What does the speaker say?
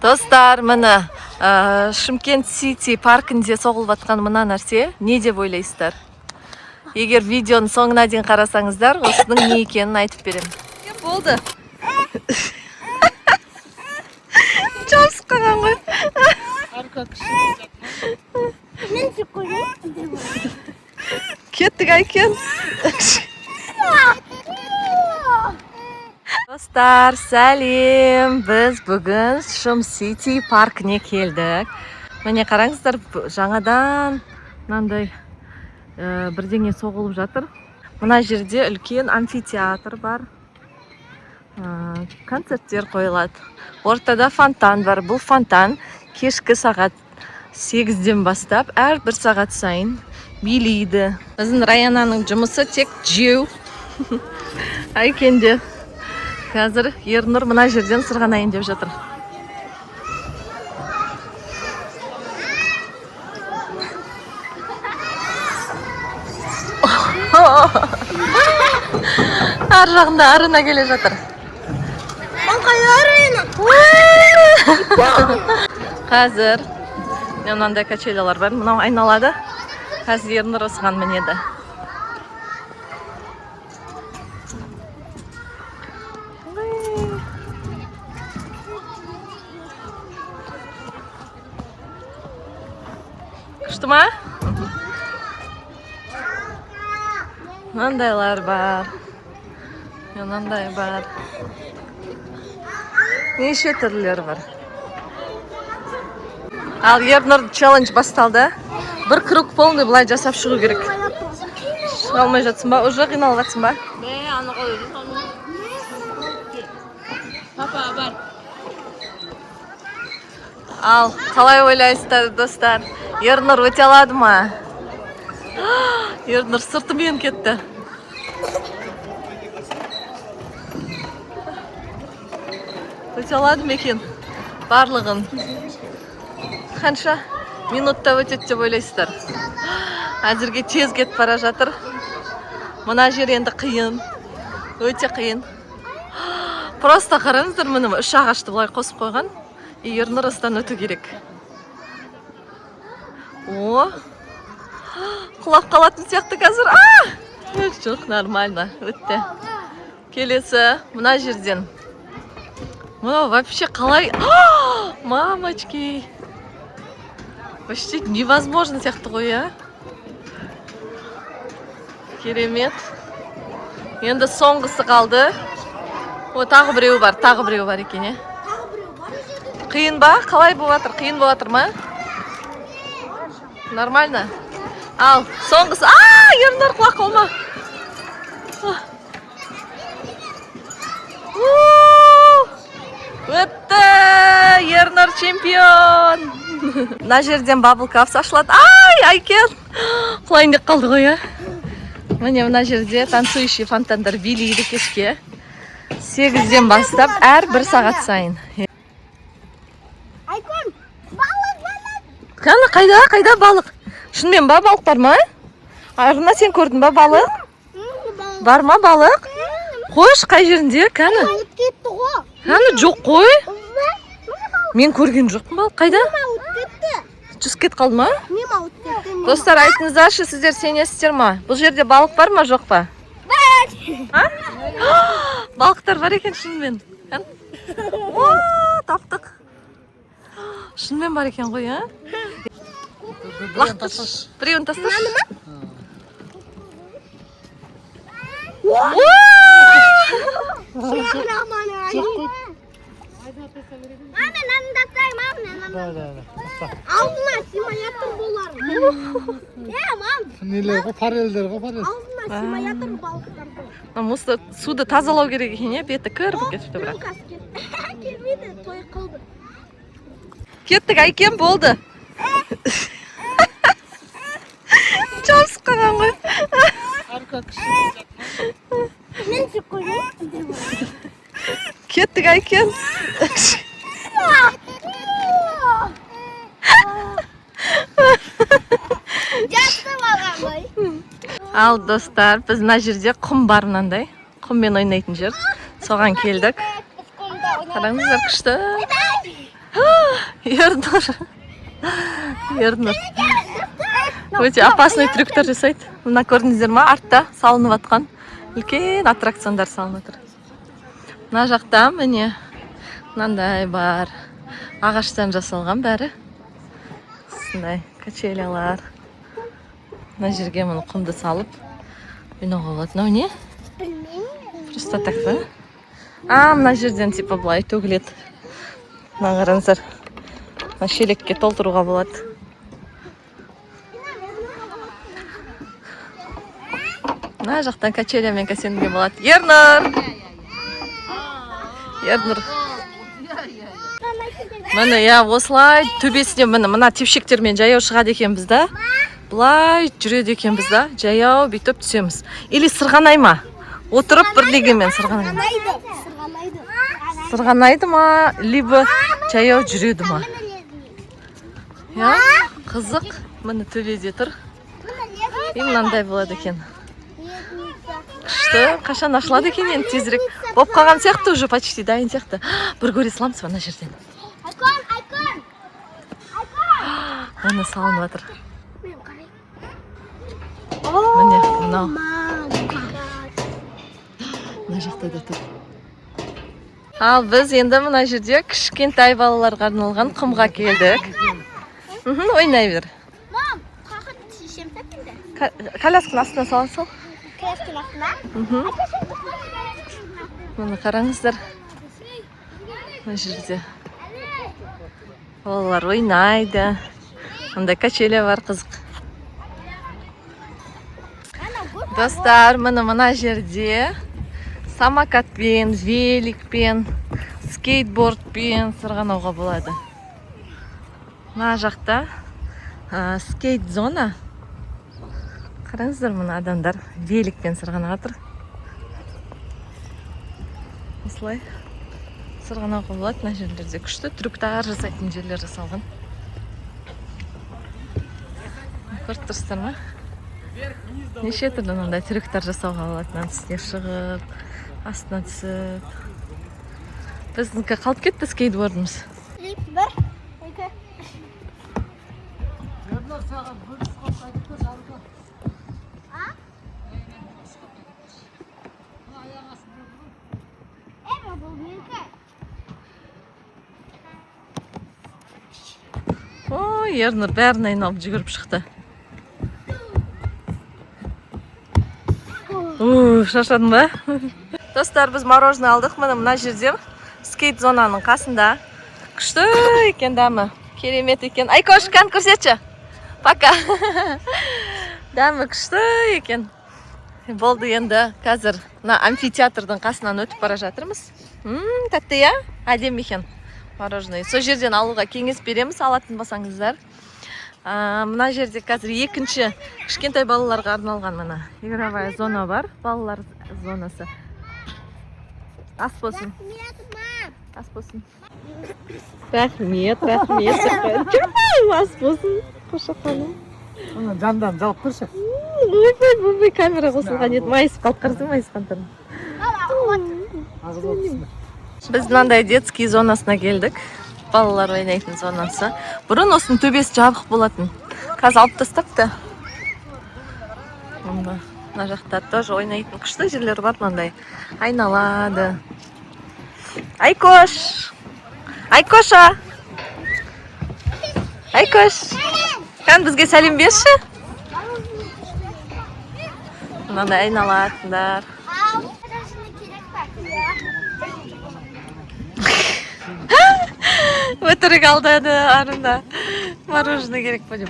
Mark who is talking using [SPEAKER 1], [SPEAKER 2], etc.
[SPEAKER 1] Достар, мына Шымкент Сити паркінде соғылып жатқан мына нәрсе не деп ойлайсыздар? Егер видеоның соңына дейін қарасаңыздар, осының не екенін айтып беремін. Болды. Жабысып қалған ғой. Кеттік айкен. Достар, сәлем. Біз бүгін Шым Сити паркіне келдік. Міне қараңыздар, жаңадан мынандай бірдеңе соғылып жатыр. Мына жерде үлкен амфитеатр бар. Концерттер қойылады. Ортада фонтан бар. Бұл фонтан кешкі сағат 8-ден бастап әрбір сағат сайын билейді. Біздің Раянаның жұмысы тек жеу. Айкенде қазір Ернұр мына жерден сырғанайын деп жатыр. Ар жағында арына келе жатыр. Қазір мынандай качелялар бар. Мынау айналады. Қазір Ернұр осыған мінеді. Күшті ма? Мынандайлар бар. Мынандай бар. Неше түрлері бар. Ал Ернұр челлендж басталды. Бір круг полный былай жасап шығу керек. Шыға алмай жатсың ба? Уже қиналып жатсың ба? Ал қалай ойлайсыздар, достар? Ернұр өте алады ма? Ернұр сыртымен кетті. Өте алады ма екен? Барлығын. Қанша минутта өтеді деп ойлайсыздар? Әзірге тез кетіп бара жатыр. Мына жер енді қиын. Өте қиын. Просто қараңыздар, міне үш ағашты былай қосып қойған. Ернұр осыдан өту керек. О, құлап қалатын сияқты қазір. Жоқ, нормально, өтті. Келесі мына жерден. Мына вообще қалай? Мамочки. Почти невозможно сияқты ғой, а? Керемет. Енді соңғысы қалды. О, тағы біреу бар екен, е? Қиын ба? Қалай болып жатыр? Қиын болып жатыр ма? Нормально. Ал, соңғысы. Ернұр құлақ қалма. Өтті! Ернұр чемпион! Мына жерден баблкаф ашылады. Айкен! Құлайын деп қалды ғой, а? Міне мына жерде танцующий фонтандар билейді кешке. 8-ден бастап әрбір сағат сайын. Кәні, қайда балық? Шынымен ба, балық бар ма? Арына сен көрдің ба балық? Бар ма балық? Қош, қай жерінде? Кәні? Кәні, жоқ қой? Мен көрген жоқпын балық. Қайда? Жүз кет қалды ма? Достар, айтыңыздаршы, сіздер сенесіздер ма? Бұл жерде балық бар ма, жоқ па? Балықтар бар екен шынымен. Таптық. Шынымен бар екен ғой, а? Лақтыш. Біреуін тасташ.
[SPEAKER 2] Алдына симулятор болар. Нелер ғой, парелдер ғой, парел. Алдына симулятор балықтар
[SPEAKER 1] болар. Суды тазалау керек екен, беті кіріп кетіпті бірақ.
[SPEAKER 2] Келмейді, той қылды.
[SPEAKER 1] Кеттік, Айкен, болды. Жабысып қалған ғой.
[SPEAKER 2] Мен жүк көрейін.
[SPEAKER 1] Кеттік, Айкен.
[SPEAKER 2] Жақсы болған ғой.
[SPEAKER 1] Ал достар, біз мына жерде құм бар мынандай. Құммен ойнайтын жер. Соған келдік. Қараңыздар, күшті. Ернұр. Ернұр. Өте опасный трюктер жасайды. Мына көрдіңіздер ма? Артта салынып атқан үлкен аттракциондар салынып отыр. Мына жақта міне мынандай бар. Ағаштан жасалған бәрі. Осындай качелялар. Мына жерге мұны құмды салып ойнауға болады. Мынау не? Просто так па? Мына жерден типа былай төгіледі. Мына қараңыздар. Мына шелекке толтыруға болады. Мына жақтан качелямен кәсенуге болады. Ернұр! Ернұр. Міне, осылай төбесіне мына тепшектермен жаяу шығады екенбіз да. Бұлай жүреді екенбіз да. Жаяу бүйтіп түсеміз. Или сырғанай ма? Отырып бірлігімен сырғанай ма? Сырғанайды ма? Либо жаяу жүреді ма? Қызық. Міне төбеде тұр. И мынандай болады екен. Күшті. Қашан ашылады екен енді тезірек. Боп қалған сияқты уже почти дайын сияқты. Бір көре саламыз ба ана жерден? Оны салынып жатыр. Міне, мынау. Мына жақта да тұр. Ал біз енді мына жерде кішкентай балаларға арналған құмға келдік. Ойнай бер.
[SPEAKER 2] Мам, қақыт шешем тәпінді.
[SPEAKER 1] Колясканың астына салып сол.
[SPEAKER 2] Колясканың астына?
[SPEAKER 1] Мұны қараңыздар. Мына жерде балалар ойнайды. Мындай качеля бар, қызық. Достар, мына жерде самокатпен, великпен, скейтбордпен сырғанауға болады. Мына жақта скейт зона. Қараңыздар, мына адамдар великпен сырғанап жатыр. Осылай сырғанауға болады. Мына жерлерде күшті трюктар жасайтын жерлер жасалған. Көріп тұрсыздар ма? Неше түрлі мынандай трюктар жасауға болады. Мына үстіне шығып, астына түсіп. Біздіңкі қалып кетті скейтбордымыз.
[SPEAKER 2] Бір, екі.
[SPEAKER 1] Ой, Ернұр бәрін айналып жүгіріп шықты. Шашадың ба? Достар, біз мороженое алдық. Мына жерде скейт зонаның қасында. Күшті екен дәмі. Керемет екен. Айкош, кән көрсетші. Пока. Дәмі күшті екен. Болды енді қазір амфитеатрдың қасынан өтіп бара жатырмыз. Тәтті я? Әдем екен мороженое. Сол жерден алуға кеңес береміз, алатын болсаңыздар. Мына жерде қазір екінші кішкентай балаларға арналған мына игровая зона бар, балалар зонасы. Ас болсын. Ас болсын. Рахмет. Ас болсын. Қоша ханым.
[SPEAKER 3] Оны жандан жалып көрші.
[SPEAKER 1] Ойбай, камера қосылған еді. Майысып қалып қарсы майысқан тұрын. Біз мынандай детский зонасына келдік. Балалар ойнайтын зонасы. Бұрын осының төбесі жабық болатын. Қазір алып тастапты. Мына жақта тоже ойнайтын күшті жерлер бар мынандай. Айналады. Айкош! Айкоша! Айкош! Кән бізге сәлем берші? Мынандай айналатындар. Өтірік алдады арында. Мороженое керек па деп.